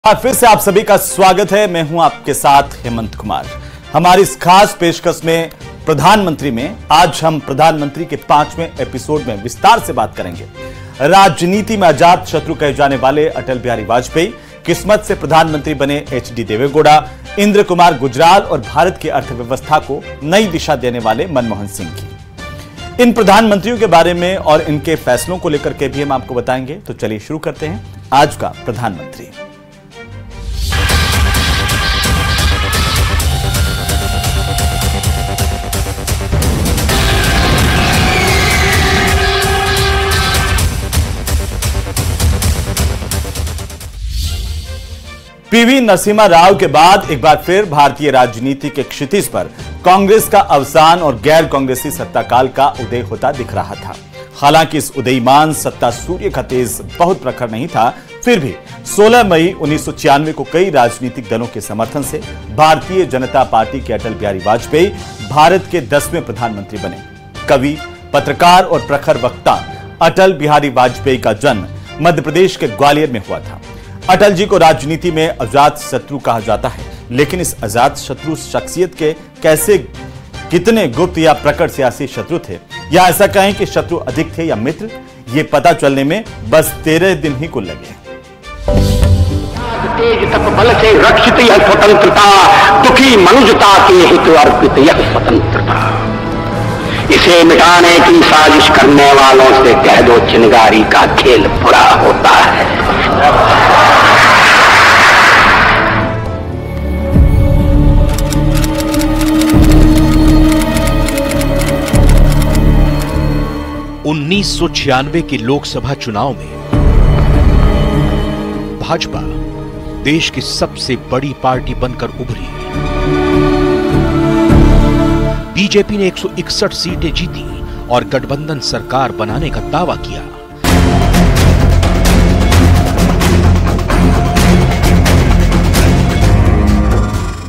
फिर से आप सभी का स्वागत है। मैं हूं आपके साथ हेमंत कुमार। हमारी इस खास पेशकश में प्रधानमंत्री में आज हम प्रधानमंत्री के 5वें एपिसोड में विस्तार से बात करेंगे। राजनीति में अजात शत्रु कहे जाने वाले अटल बिहारी वाजपेयी, किस्मत से प्रधानमंत्री बने एचडी देवेगौड़ा, इंद्र कुमार गुजराल और भारत की अर्थव्यवस्था को नई दिशा देने वाले मनमोहन सिंह की। इन प्रधानमंत्रियों के बारे में और इनके फैसलों को लेकर के भी हम आपको बताएंगे। तो चलिए शुरू करते हैं आज का प्रधानमंत्री। पीवी नरसिम्हा राव के बाद एक बार फिर भारतीय राजनीति के क्षितिज पर कांग्रेस का अवसान और गैर कांग्रेसी सत्ताकाल का उदय होता दिख रहा था। हालांकि इस उदयमान सत्ता सूर्य का तेज बहुत प्रखर नहीं था, फिर भी 16 मई 1996 को कई राजनीतिक दलों के समर्थन से भारतीय जनता पार्टी के अटल बिहारी वाजपेयी भारत के 10वें प्रधानमंत्री बने। कवि, पत्रकार और प्रखर वक्ता अटल बिहारी वाजपेयी का जन्म मध्य प्रदेश के ग्वालियर में हुआ था। अटल जी को राजनीति में अजात शत्रु कहा जाता है, लेकिन इस अजात शत्रु शख्सियत के कैसे, कितने गुप्त या प्रकट सियासी शत्रु थे, या ऐसा कहें कि शत्रु अधिक थे या मित्र, ये पता चलने में बस 13 दिन ही कुल लगे। तेज तप बल से रक्षित यह स्वतंत्रता, दुखी मनुष्यता के हित अर्पित यह स्वतंत्रता। इसे मिटाने की साजिश करने वालों से कह दो चिनगारी का खेल बुरा होता है। 1996 के लोकसभा चुनाव में भाजपा देश की सबसे बड़ी पार्टी बनकर उभरी। बीजेपी ने 161 सीटें जीती और गठबंधन सरकार बनाने का दावा किया।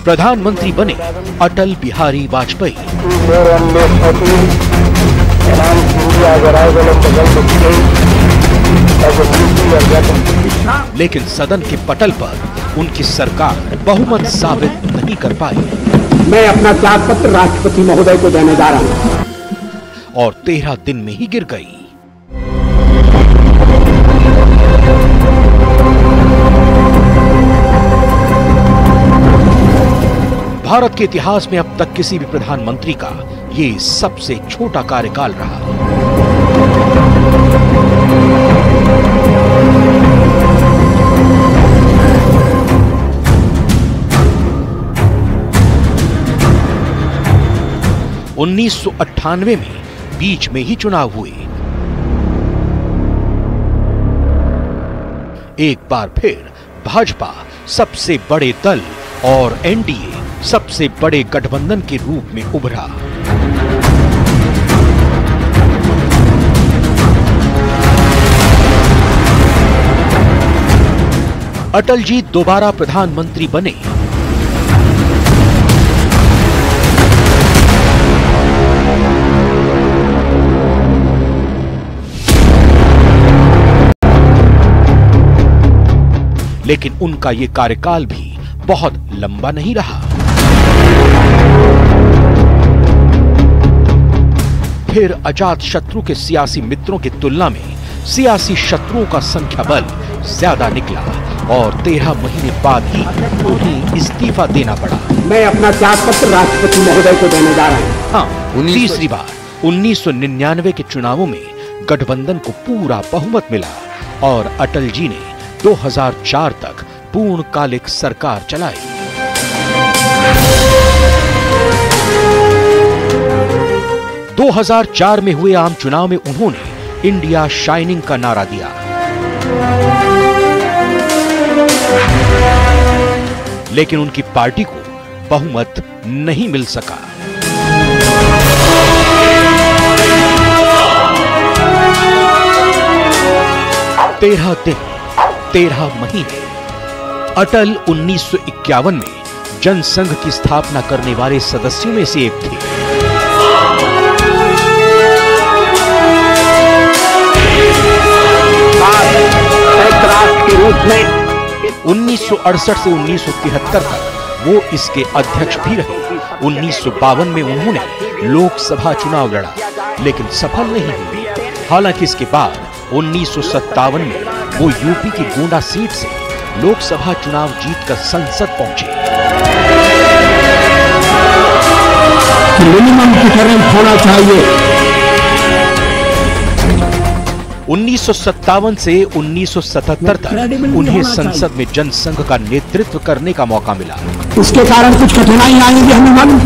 प्रधानमंत्री बने अटल बिहारी वाजपेयी। लेकिन सदन के पटल पर उनकी सरकार बहुमत साबित नहीं कर पाई। मैं अपना त्याग पत्र राष्ट्रपति महोदय को देने जा रहा हूं। और 13 दिन में ही गिर गई। भारत के इतिहास में अब तक किसी भी प्रधानमंत्री का ये सबसे छोटा कार्यकाल रहा। उन्नीस 1998 में बीच में ही चुनाव हुए। एक बार फिर भाजपा सबसे बड़े दल और एनडीए सबसे बड़े गठबंधन के रूप में उभरा। अटल जी दोबारा प्रधानमंत्री बने। लेकिन उनका यह कार्यकाल भी बहुत लंबा नहीं रहा। फिर अजात शत्रु के सियासी मित्रों की तुलना में सियासी शत्रुओं का संख्या बल ज्यादा निकला और 13 महीने बाद ही उन्हें इस्तीफा देना पड़ा। मैं अपना त्याग पत्र राष्ट्रपति महोदय को देने जा रहा हूं। हाँ, तीसरी बार 1999 के चुनावों में गठबंधन को पूरा बहुमत मिला और अटल जी ने 2004 तक पूर्णकालिक सरकार चलाई। – 2004 में हुए आम चुनाव में उन्होंने इंडिया शाइनिंग का नारा दिया। लेकिन उनकी पार्टी को बहुमत नहीं मिल सका। तेरह दिन 13 महीने। अटल 1951 में जनसंघ की स्थापना करने वाले सदस्यों में से एक थे। संयुक्त राष्ट्र के रूप में 1968 से 1973 तक वो इसके अध्यक्ष भी रहे। 1952 में उन्होंने लोकसभा चुनाव लड़ा, लेकिन सफल नहीं हुए। हालांकि इसके बाद 1957 में वो यूपी की गोंडा सीट से लोकसभा चुनाव जीतकर संसद पहुंचे। मिनिमम डिफरेंस होना चाहिए। 1957 से 1977 तक उन्हें संसद में जनसंघ का नेतृत्व करने का मौका मिला। उसके कारण कुछ कठिनाइयां आएंगी, हमें मालूम।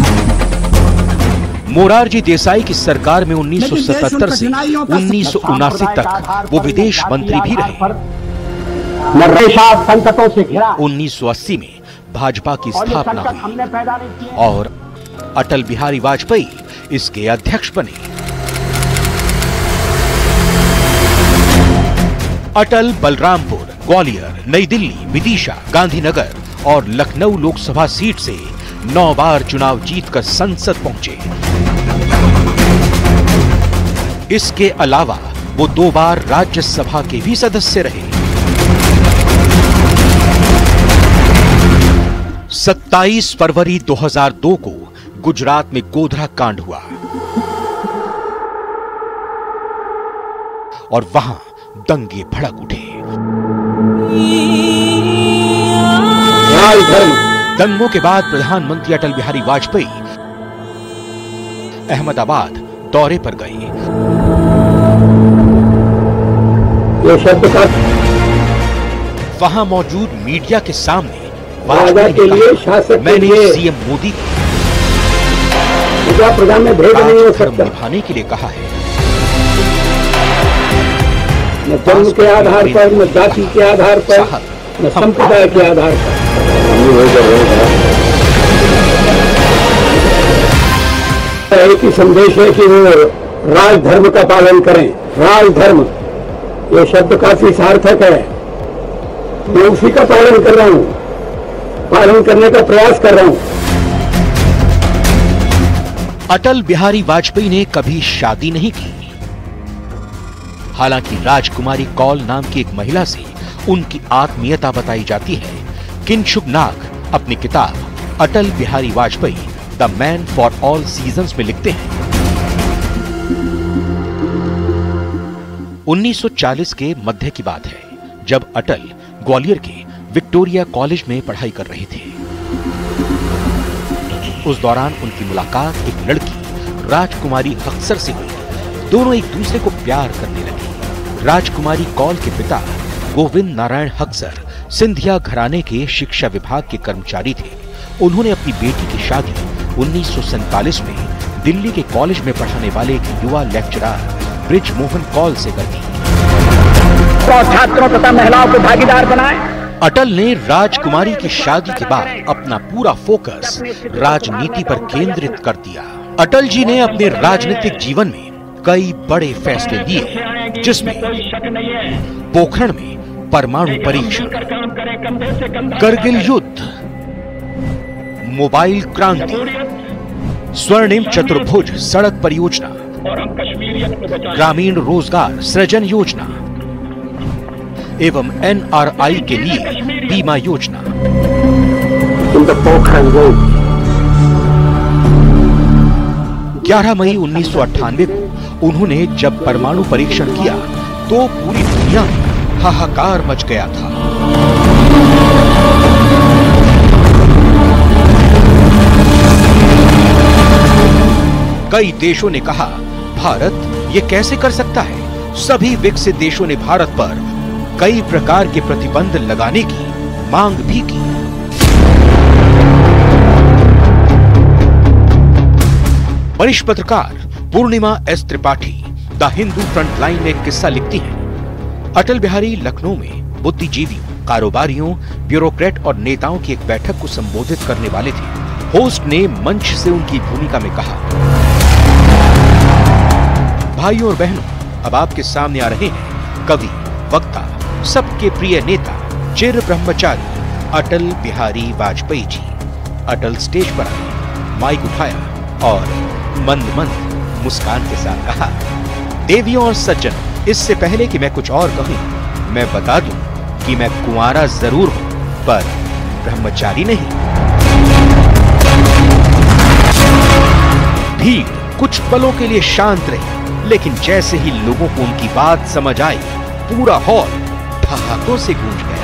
मोरारजी देसाई की सरकार में 1977 से 1979 तक वो विदेश मंत्री भी रहे। 1980 में भाजपा की स्थापना हुई और अटल बिहारी वाजपेयी इसके अध्यक्ष बने। अटल बलरामपुर, ग्वालियर, नई दिल्ली, विदिशा, गांधीनगर और लखनऊ लोकसभा सीट से 9 बार चुनाव जीतकर संसद पहुंचे। इसके अलावा वो 2 बार राज्यसभा के भी सदस्य रहे। 27 फरवरी 2002 को गुजरात में गोधरा कांड हुआ और वहां दंगे भड़क उठे। दंगों के बाद प्रधानमंत्री अटल बिहारी वाजपेयी अहमदाबाद दौरे पर गए। वहां मौजूद मीडिया के सामने वाजपेयी ने कहा, मैंने सीएम मोदी को धर्म निभाने के लिए कहा है। न धर्म के आधार पर, न जाति के आधार पर, न संप्रदाय के आधार पर। एक ही संदेश है कि वो राजधर्म का पालन करें। राजधर्म ये शब्द काफी सार्थक है। मैं उसी का पालन कर रहा हूं, पालन करने का प्रयास कर रहा हूं। अटल बिहारी वाजपेयी ने कभी शादी नहीं की। हालांकि राजकुमारी कौल नाम की एक महिला से उनकी आत्मीयता बताई जाती है। किंशुक नाग अपनी किताब Atal Bihari Vajpayee the man for all seasons में लिखते हैं, 1940 के मध्य की बात है, जब अटल ग्वालियर के विक्टोरिया कॉलेज में पढ़ाई कर रहे थे। उस दौरान उनकी मुलाकात एक लड़की राजकुमारी हक्सर से हुई। दोनों एक दूसरे को प्यार करने लगे। राजकुमारी कौल के पिता गोविंद नारायण हक्सर सिंधिया घराने के शिक्षा विभाग के कर्मचारी थे। उन्होंने अपनी बेटी की शादी 1947 में दिल्ली के कॉलेज में पढ़ाने वाले एक युवा लेक्चरर ब्रिज मोहन कौल से कर दी। छात्रों तथा महिलाओं को भागीदार बनाए। अटल ने राजकुमारी की शादी के बाद अपना पूरा फोकस राजनीति पर केंद्रित कर दिया। अटल जी ने अपने राजनीतिक जीवन में कई बड़े फैसले लिए, जिसमें पोखरण में परमाणु परीक्षण, करगिल युद्ध, मोबाइल क्रांति, स्वर्णिम चतुर्भुज सड़क परियोजना, ग्रामीण रोजगार सृजन योजना एवं NRI के लिए बीमा योजना। 11 मई 1998 को उन्होंने जब परमाणु परीक्षण किया तो पूरी दुनिया में हाहाकार मच गया था। कई देशों ने कहा, भारत ये कैसे कर सकता है? सभी विकसित देशों ने भारत पर कई प्रकार के प्रतिबंध लगाने की मांग भी की। वरिष्ठ पत्रकार Purnima S Tripathi the Hindu frontline में एक किस्सा लिखती हैं। अटल बिहारी लखनऊ में बुद्धिजीवियों, कारोबारियों, ब्यूरोक्रेट और नेताओं की एक बैठक को संबोधित करने वाले थे। होस्ट ने मंच से उनकी भूमिका में कहा, भाइयों और बहनों, अब आपके सामने आ रहे हैं कवि, वक्ता, सबके प्रिय नेता, चिर ब्रह्मचारी अटल बिहारी वाजपेयी जी। अटल स्टेज पर आए, माइक उठाया और मंद मंद मुस्कान के साथ कहा, देवियों और सज्जनों, इससे पहले कि मैं कुछ और कहूं, मैं बता दूं कि मैं कुंवारा जरूर हूं, पर ब्रह्मचारी नहीं। भीड़ कुछ पलों के लिए शांत रही, लेकिन जैसे ही लोगों को उनकी बात समझ आई, पूरा हॉल ठहाकों से गूंज गया।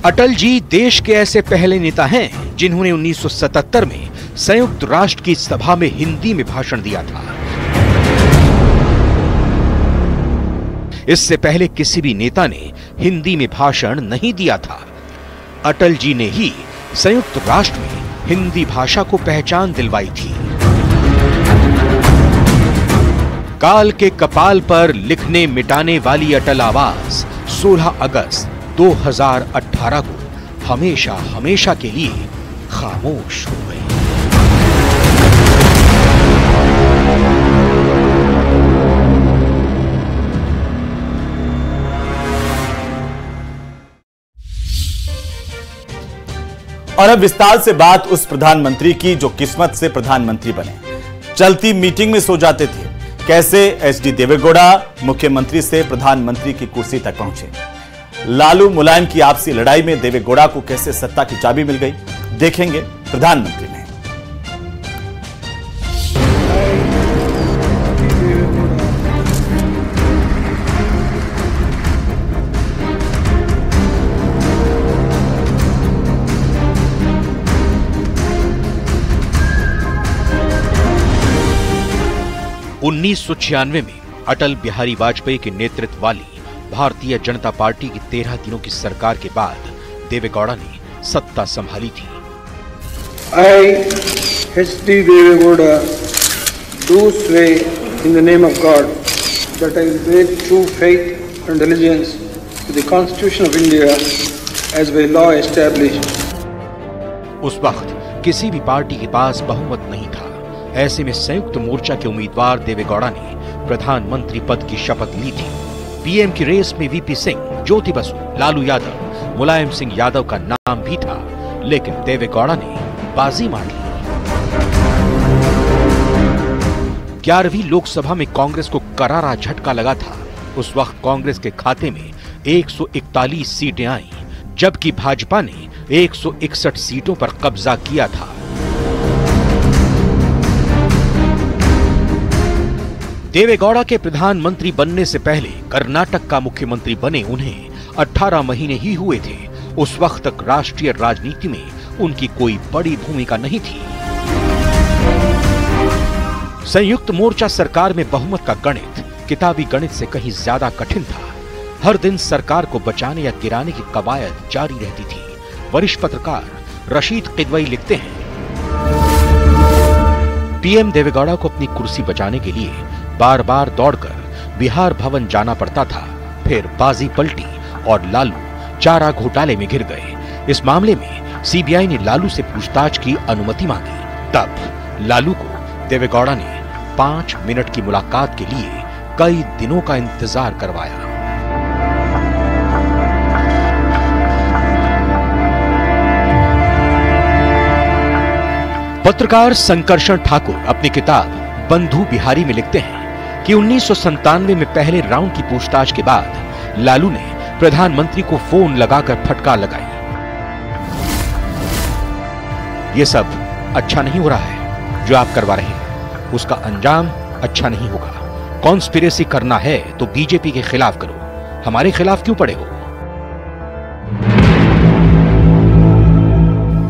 अटल जी देश के ऐसे पहले नेता हैं जिन्होंने 1977 में संयुक्त राष्ट्र की सभा में हिंदी में भाषण दिया था। इससे पहले किसी भी नेता ने हिंदी में भाषण नहीं दिया था। अटल जी ने ही संयुक्त राष्ट्र में हिंदी भाषा को पहचान दिलवाई थी। काल के कपाल पर लिखने मिटाने वाली अटल आवाज 16 अगस्त 2018 को हमेशा हमेशा के लिए खामोश हो गई। और अब विस्तार से बात उस प्रधानमंत्री की जो किस्मत से प्रधानमंत्री बने। चलती मीटिंग में सो जाते थे। कैसे एचडी देवेगौड़ा मुख्यमंत्री से प्रधानमंत्री की कुर्सी तक पहुंचे। लालू मुलायम की आपसी लड़ाई में देवेगौड़ा को कैसे सत्ता की चाबी मिल गई, देखेंगे प्रधानमंत्री में। उन्नीस में अटल बिहारी वाजपेयी के नेतृत्व वाली भारतीय जनता पार्टी की 13 दिनों की सरकार के बाद देवेगौड़ा ने सत्ता संभाली थी। I, H.D. Devegowda, do swear in the name of God that I will bear true faith and allegiance to the Constitution of India as by law established. उस वक्त किसी भी पार्टी के पास बहुमत नहीं था। ऐसे में संयुक्त मोर्चा के उम्मीदवार देवेगौड़ा ने प्रधानमंत्री पद की शपथ ली थी। पीएम की रेस में वीपी सिंह, ज्योति बसु, लालू यादव, मुलायम सिंह यादव का नाम भी था, लेकिन देवेगौड़ा ने बाजी मार ली। 11वीं लोकसभा में कांग्रेस को करारा झटका लगा था। उस वक्त कांग्रेस के खाते में 141 सीटें आईं, जबकि भाजपा ने 161 सीटों पर कब्जा किया था। देवेगौड़ा के प्रधानमंत्री बनने से पहले कर्नाटक का मुख्यमंत्री बने उन्हें 18 महीने ही हुए थे। उस वक्त तक राष्ट्रीय राजनीति में उनकी कोई बड़ी भूमिका नहीं थी। संयुक्त मोर्चा सरकार में बहुमत का गणित किताबी गणित से कहीं ज्यादा कठिन था। हर दिन सरकार को बचाने या गिराने की कवायद जारी रहती थी। वरिष्ठ पत्रकार रशीद किदवई लिखते हैं, पीएम देवेगौड़ा को अपनी कुर्सी बचाने के लिए बार बार दौड़कर बिहार भवन जाना पड़ता था। फिर बाजी पलटी और लालू चारा घोटाले में घिर गए। इस मामले में सीबीआई ने लालू से पूछताछ की अनुमति मांगी। तब लालू को देवेगौड़ा ने 5 मिनट की मुलाकात के लिए कई दिनों का इंतजार करवाया। पत्रकार संकर्षण ठाकुर अपनी किताब बंधु बिहारी में लिखते हैं कि 1997 में पहले राउंड की पूछताछ के बाद लालू ने प्रधानमंत्री को फोन लगाकर फटकार लगाई। यह सब अच्छा नहीं हो रहा है जो आप करवा रहे हैं, उसका अंजाम अच्छा नहीं होगा। कॉन्स्पिरेसी करना है तो बीजेपी के खिलाफ करो, हमारे खिलाफ क्यों पड़े हो।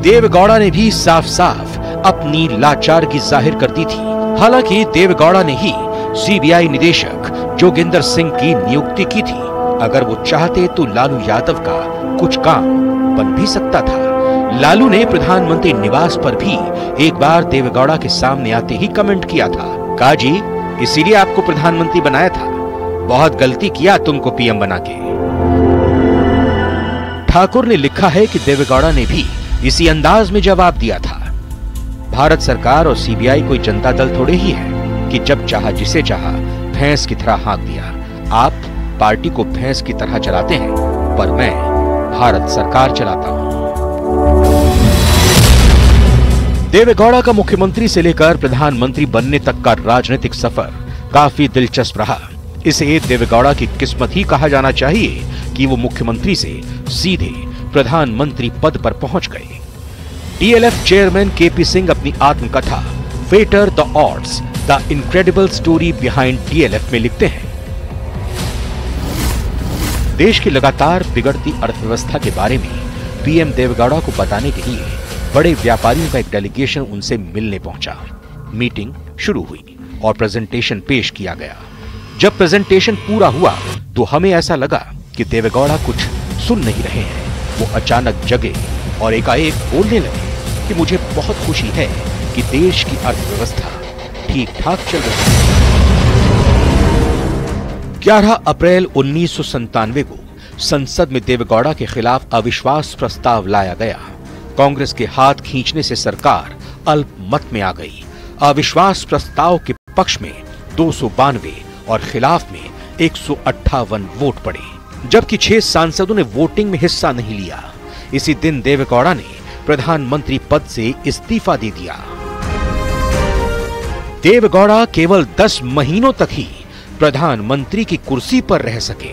देवेगौड़ा ने भी साफ साफ अपनी लाचारगी जाहिर कर दी थी। हालांकि देवेगौड़ा ने ही सीबीआई निदेशक जोगिंदर सिंह की नियुक्ति की थी। अगर वो चाहते तो लालू यादव का कुछ काम बन भी सकता था। लालू ने प्रधानमंत्री निवास पर भी एक बार देवेगौड़ा के सामने आते ही कमेंट किया था, काजी इसीलिए आपको प्रधानमंत्री बनाया था, बहुत गलती किया तुमको पीएम बना के। ठाकुर ने लिखा है कि देवेगौड़ा ने भी इसी अंदाज में जवाब दिया था। भारत सरकार और सीबीआई कोई जनता दल थोड़े ही है कि जब चाहा जिसे चाहा भैंस की तरह हाँक दिया। आप पार्टी को भैंस की तरह चलाते हैं, पर मैं भारत सरकार चलाता हूं। देवेगौड़ा का मुख्यमंत्री से लेकर प्रधानमंत्री बनने तक का राजनीतिक सफर काफी दिलचस्प रहा। इसे देवेगौड़ा की किस्मत ही कहा जाना चाहिए कि वो मुख्यमंत्री से सीधे प्रधानमंत्री पद पर पहुंच गए। डीएलएफ चेयरमैन केपी सिंह अपनी आत्मकथा Fetter the odds the incredible story behind DLF में लिखते हैं, देश की लगातार बिगड़ती अर्थव्यवस्था के बारे में पीएम देवेगौड़ा को बताने के लिए बड़े व्यापारियों का एक डेलीगेशन उनसे मिलने पहुंचा। मीटिंग शुरू हुई और प्रेजेंटेशन पेश किया गया। जब प्रेजेंटेशन पूरा हुआ तो हमें ऐसा लगा कि देवेगौड़ा कुछ सुन नहीं रहे हैं। वो अचानक जगे और एकाएक बोलने लगे कि मुझे बहुत खुशी है कि देश की अर्थव्यवस्था ठीक ठाक चल रही है। 11 अप्रैल 1997 को संसद में देवेगौड़ा के खिलाफ अविश्वास प्रस्ताव लाया गया। कांग्रेस के हाथ खींचने से सरकार अल्पमत में आ गई। अविश्वास प्रस्ताव के पक्ष में 292 और खिलाफ में 158 वोट पड़े, जबकि 6 सांसदों ने वोटिंग में हिस्सा नहीं लिया। इसी दिन देवेगौड़ा ने प्रधानमंत्री पद से इस्तीफा दे दिया। देवेगौड़ा केवल 10 महीनों तक ही प्रधानमंत्री की कुर्सी पर रह सके।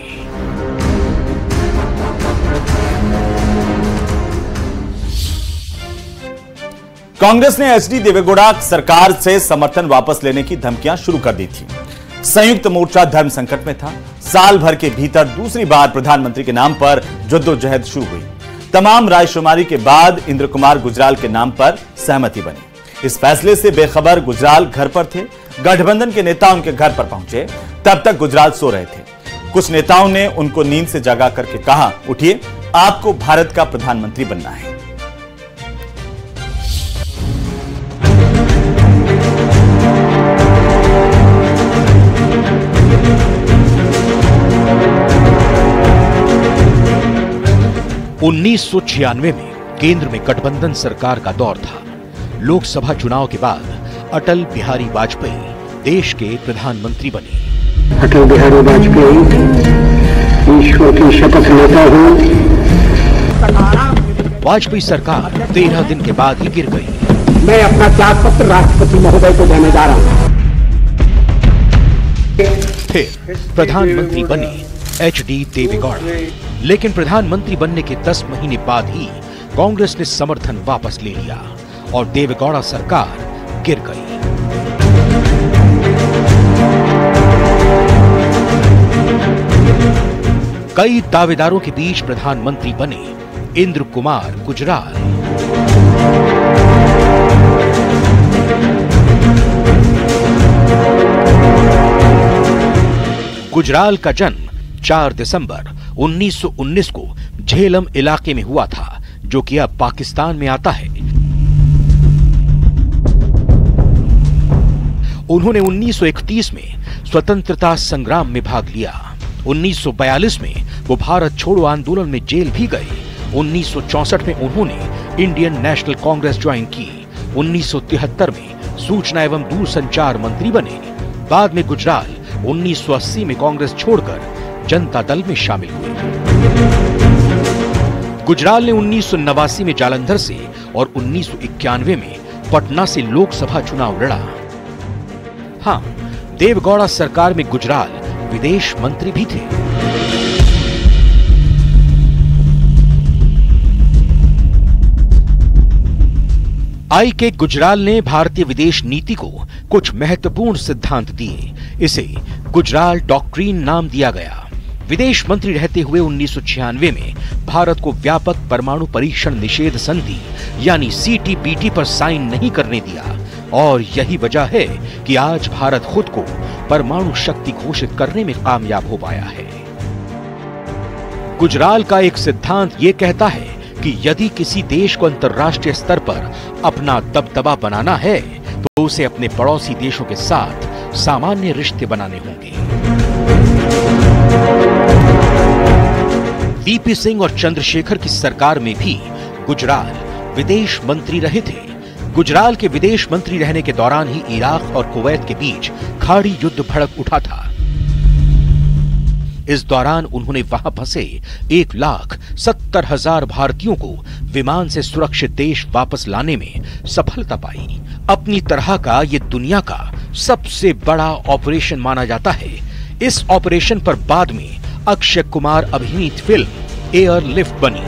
कांग्रेस ने एचडी देवेगौड़ा सरकार से समर्थन वापस लेने की धमकियां शुरू कर दी थी। संयुक्त मोर्चा धर्म संकट में था। साल भर के भीतर दूसरी बार प्रधानमंत्री के नाम पर जद्दोजहद शुरू हुई। तमाम रायशुमारी के बाद इंद्र कुमार गुजराल के नाम पर सहमति बनी। इस फैसले से बेखबर गुजराल घर पर थे। गठबंधन के नेता उनके घर पर पहुंचे। तब तक गुजराल सो रहे थे। कुछ नेताओं ने उनको नींद से जगा करके कहा, उठिए, आपको भारत का प्रधानमंत्री बनना है। उन्नीस में केंद्र में गठबंधन सरकार का दौर था। लोकसभा चुनाव के बाद अटल बिहारी वाजपेयी देश के प्रधानमंत्री बने। अटल बिहारी वाजपेयी ईश्वर की शपथ लेता हूं। वाजपेयी सरकार 13 दिन के बाद ही गिर गई। मैं अपना त्याग पत्र राष्ट्रपति महोदय को देने जा रहा हूं। फिर प्रधानमंत्री बने एचडी देवेगौड़ा, लेकिन प्रधानमंत्री बनने के 10 महीने बाद ही कांग्रेस ने समर्थन वापस ले लिया और देवेगौड़ा सरकार गिर गई। कई दावेदारों के बीच प्रधानमंत्री बने इंद्र कुमार गुजराल। गुजराल का जन्म 4 दिसंबर 1919 को झेलम इलाके में हुआ था, जो कि अब पाकिस्तान में आता है। उन्होंने 1931 में स्वतंत्रता संग्राम में भाग लिया। 1942 में वो भारत छोड़ो आंदोलन में जेल भी गए। 1964 में उन्होंने इंडियन नेशनल कांग्रेस ज्वाइन की। 1973 में सूचना एवं दूरसंचार मंत्री बने। बाद में गुजराल 1980 में कांग्रेस छोड़कर जनता दल में शामिल हुए। गुजराल ने 1989 में जालंधर से और 1991 में पटना से लोकसभा चुनाव लड़ा। हाँ, देवेगौड़ा सरकार में गुजराल विदेश मंत्री भी थे। आई के गुजराल ने भारतीय विदेश नीति को कुछ महत्वपूर्ण सिद्धांत दिए। इसे गुजराल डॉक्ट्रीन नाम दिया गया। विदेश मंत्री रहते हुए 1996 में भारत को व्यापक परमाणु परीक्षण निषेध संधि यानी सीटीबीटी पर साइन नहीं करने दिया, और यही वजह है कि आज भारत खुद को परमाणु शक्ति घोषित करने में कामयाब हो पाया है। गुजराल का एक सिद्धांत यह कहता है कि यदि किसी देश को अंतर्राष्ट्रीय स्तर पर अपना दबदबा बनाना है तो उसे अपने पड़ोसी देशों के साथ सामान्य रिश्ते बनाने होंगे। वीपी सिंह और चंद्रशेखर की सरकार में भी गुजराल विदेश मंत्री रहे थे। गुजराल के विदेश मंत्री रहने के दौरान ही इराक और कुवैत के बीच खाड़ी युद्ध भड़क उठा था। इस दौरान उन्होंने वहां फंसे 1,70,000 भारतीयों को विमान से सुरक्षित देश वापस लाने में सफलता पाई। अपनी तरह का ये दुनिया का सबसे बड़ा ऑपरेशन माना जाता है। इस ऑपरेशन पर बाद में अक्षय कुमार अभिनीत फिल्म एयरलिफ्ट बनी।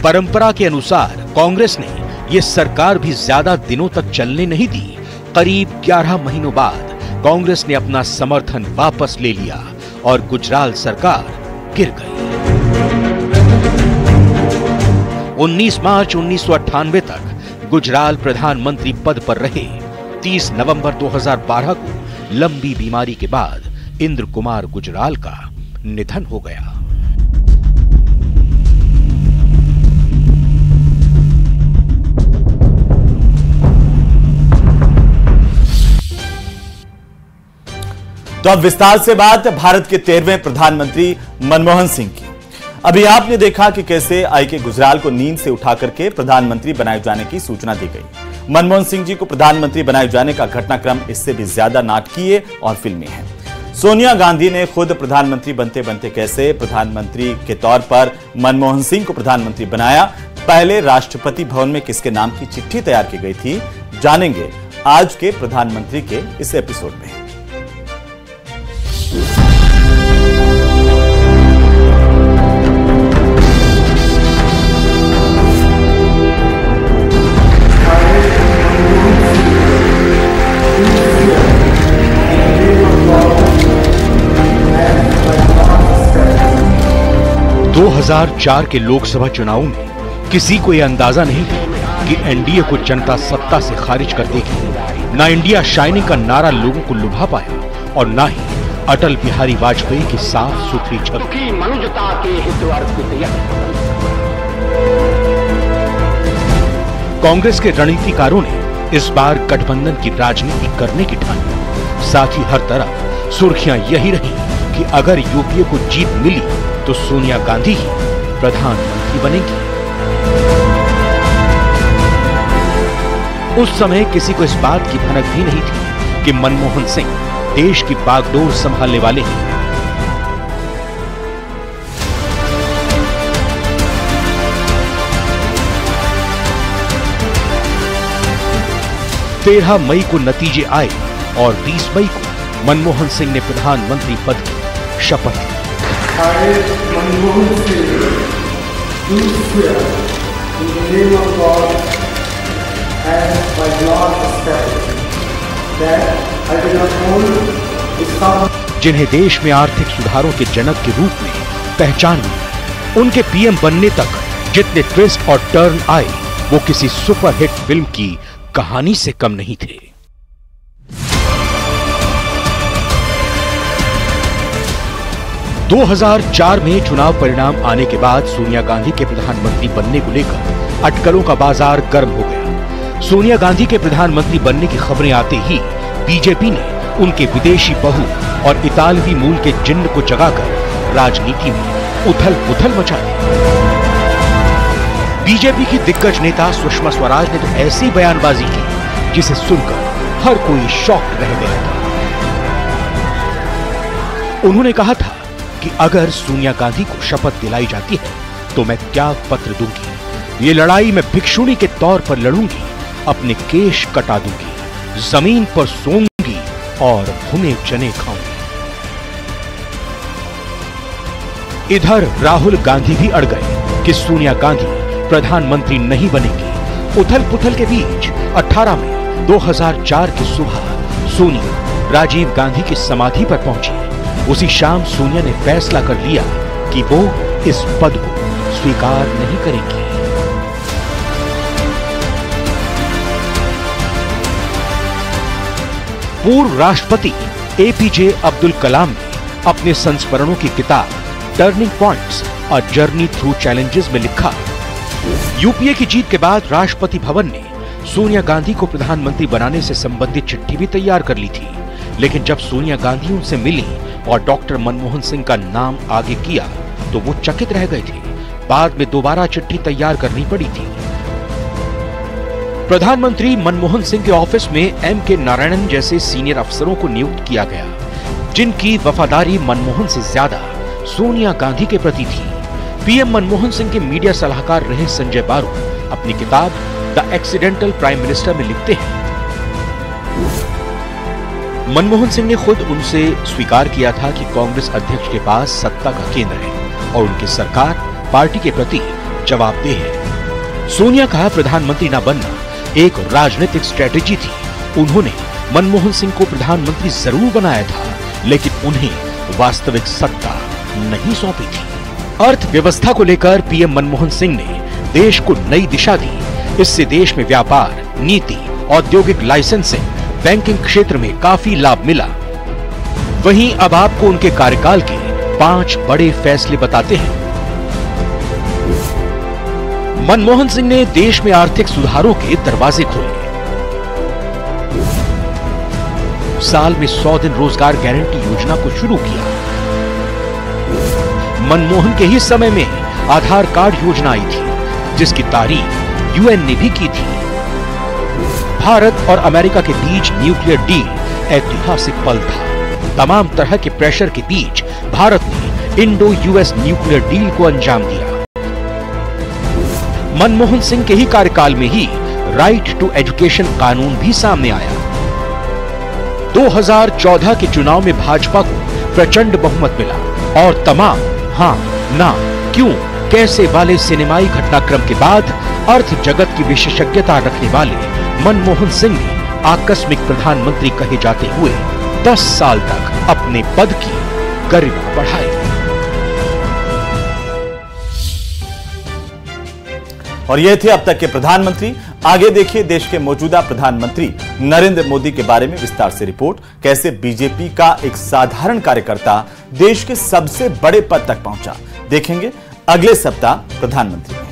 परंपरा के अनुसार कांग्रेस ने यह सरकार भी ज्यादा दिनों तक चलने नहीं दी। करीब 11 महीनों बाद कांग्रेस ने अपना समर्थन वापस ले लिया और गुजराल सरकार गिर गई। 19 मार्च 1998 तक गुजराल प्रधानमंत्री पद पर रहे। 30 नवंबर 2012 को लंबी बीमारी के बाद इंद्र कुमार गुजराल का निधन हो गया। तो अब विस्तार से बात भारत के 13वें प्रधानमंत्री मनमोहन सिंह की। अभी आपने देखा कि कैसे आई.के. गुजराल को नींद से उठा करके प्रधानमंत्री बनाए जाने की सूचना दी गई। मनमोहन सिंह जी को प्रधानमंत्री बनाए जाने का घटनाक्रम इससे भी ज्यादा नाटकीय और फिल्मी है। सोनिया गांधी ने खुद प्रधानमंत्री बनते बनते कैसे प्रधानमंत्री के तौर पर मनमोहन सिंह को प्रधानमंत्री बनाया, पहले राष्ट्रपति भवन में किसके नाम की चिट्ठी तैयार की गई थी, जानेंगे आज के प्रधानमंत्री के इस एपिसोड में। दो 2004 के लोकसभा चुनावों में किसी को यह अंदाजा नहीं था कि एनडीए को जनता सत्ता से खारिज कर देगी। ना इंडिया शाइनिंग का नारा लोगों को लुभा पाया और ना ही अटल बिहारी वाजपेयी की साफ सुथरी झलकी। कांग्रेस के रणनीतिकारों ने इस बार गठबंधन की राजनीति करने की ठानी। साथ ही हर तरफ सुर्खियां यही रही कि अगर यूपीए को जीत मिली तो सोनिया गांधी ही प्रधानमंत्री बनेंगी। उस समय किसी को इस बात की भनक भी नहीं थी कि मनमोहन सिंह देश की बागडोर संभालने वाले हैं। तेरह मई को नतीजे आए और 20 मई को मनमोहन सिंह ने प्रधानमंत्री पद की शपथ ली। जिन्हें देश में आर्थिक सुधारों के जनक के रूप में पहचान मिली, उनके पीएम बनने तक जितने ट्विस्ट और टर्न आए वो किसी सुपरहिट फिल्म की कहानी से कम नहीं थे। दो 2004 में चुनाव परिणाम आने के बाद सोनिया गांधी के प्रधानमंत्री बनने को लेकर अटकलों का बाजार गर्म हो गया। सोनिया गांधी के प्रधानमंत्री बनने की खबरें आते ही बीजेपी ने उनके विदेशी बहू और इतालवी मूल के जिन्न को जगाकर राजनीति में उथल-पुथल मचा दी। बीजेपी की दिग्गज नेता सुषमा स्वराज ने तो ऐसी बयानबाजी की जिसे सुनकर हर कोई शॉक रह गया था। उन्होंने कहा था कि अगर सोनिया गांधी को शपथ दिलाई जाती है तो मैं त्याग पत्र दूंगी। ये लड़ाई मैं भिक्षुणी के तौर पर लड़ूंगी, अपने केश कटा दूंगी, जमीन पर सोऊंगी और भुने चने खाऊंगी। इधर राहुल गांधी भी अड़ गए कि सोनिया गांधी प्रधानमंत्री नहीं बनेगी। उथल-पुथल के बीच 18 मई 2004 की सुबह सोनिया राजीव गांधी की समाधि पर पहुंची। उसी शाम सोनिया ने फैसला कर लिया कि वो इस पद को स्वीकार नहीं करेंगी। पूर्व राष्ट्रपति एपीजे अब्दुल कलाम ने अपने संस्मरणों की किताब turning points a journey through challenges में लिखा, यूपीए की जीत के बाद राष्ट्रपति भवन ने सोनिया गांधी को प्रधानमंत्री बनाने से संबंधित चिट्ठी भी तैयार कर ली थी। लेकिन जब सोनिया गांधी उनसे मिली और डॉक्टर मनमोहन सिंह का नाम आगे किया तो वो चकित रह गए थे। बाद में दोबारा चिट्ठी तैयार करनी पड़ी थी। प्रधानमंत्री मनमोहन सिंह के ऑफिस में एम.के. नारायणन जैसे सीनियर अफसरों को नियुक्त किया गया, जिनकी वफादारी मनमोहन से ज्यादा सोनिया गांधी के प्रति थी। पीएम मनमोहन सिंह के मीडिया सलाहकार रहे संजय बारू अपनी किताब द एक्सीडेंटल प्राइम मिनिस्टर में लिखते हैं, मनमोहन सिंह ने खुद उनसे स्वीकार किया था कि कांग्रेस अध्यक्ष के पास सत्ता का केंद्र है और उनकी सरकार पार्टी के प्रति जवाबदेह है। सोनिया का प्रधानमंत्री न बनना एक राजनीतिक स्ट्रेटेजी थी। उन्होंने मनमोहन सिंह को प्रधानमंत्री जरूर बनाया था, लेकिन उन्हें वास्तविक सत्ता नहीं सौंपी थी। अर्थव्यवस्था को लेकर पीएम मनमोहन सिंह ने देश को नई दिशा दी। इससे देश में व्यापार, नीति, औद्योगिक लाइसेंसिंग, बैंकिंग क्षेत्र में काफी लाभ मिला। वहीं अब आपको उनके कार्यकाल के 5 बड़े फैसले बताते हैं। मनमोहन सिंह ने देश में आर्थिक सुधारों के दरवाजे खोले। साल में 100 दिन रोजगार गारंटी योजना को शुरू किया। मनमोहन के ही समय में आधार कार्ड योजना आई थी, जिसकी तारीफ यूएन ने भी की थी। भारत और अमेरिका के बीच न्यूक्लियर डील ऐतिहासिक पल था। तमाम तरह के प्रेशर के बीच भारत ने इंडो यूएस न्यूक्लियर डील को अंजाम दिया। मनमोहन सिंह के ही कार्यकाल में ही राइट टू एजुकेशन कानून भी सामने आया। 2014 के चुनाव में भाजपा को प्रचंड बहुमत मिला और तमाम हाँ, ना, क्यों, कैसे वाले सिनेमाई घटनाक्रम के बाद अर्थ जगत की विशेषज्ञता रखने वाले मनमोहन सिंह ने आकस्मिक प्रधानमंत्री कहे जाते हुए 10 साल तक अपने पद की गरिमा बढ़ाई। और ये थे अब तक के प्रधानमंत्री। आगे देखिए देश के मौजूदा प्रधानमंत्री नरेंद्र मोदी के बारे में विस्तार से रिपोर्ट। कैसे बीजेपी का एक साधारण कार्यकर्ता देश के सबसे बड़े पद तक पहुंचा, देखेंगे अगले सप्ताह प्रधानमंत्री में।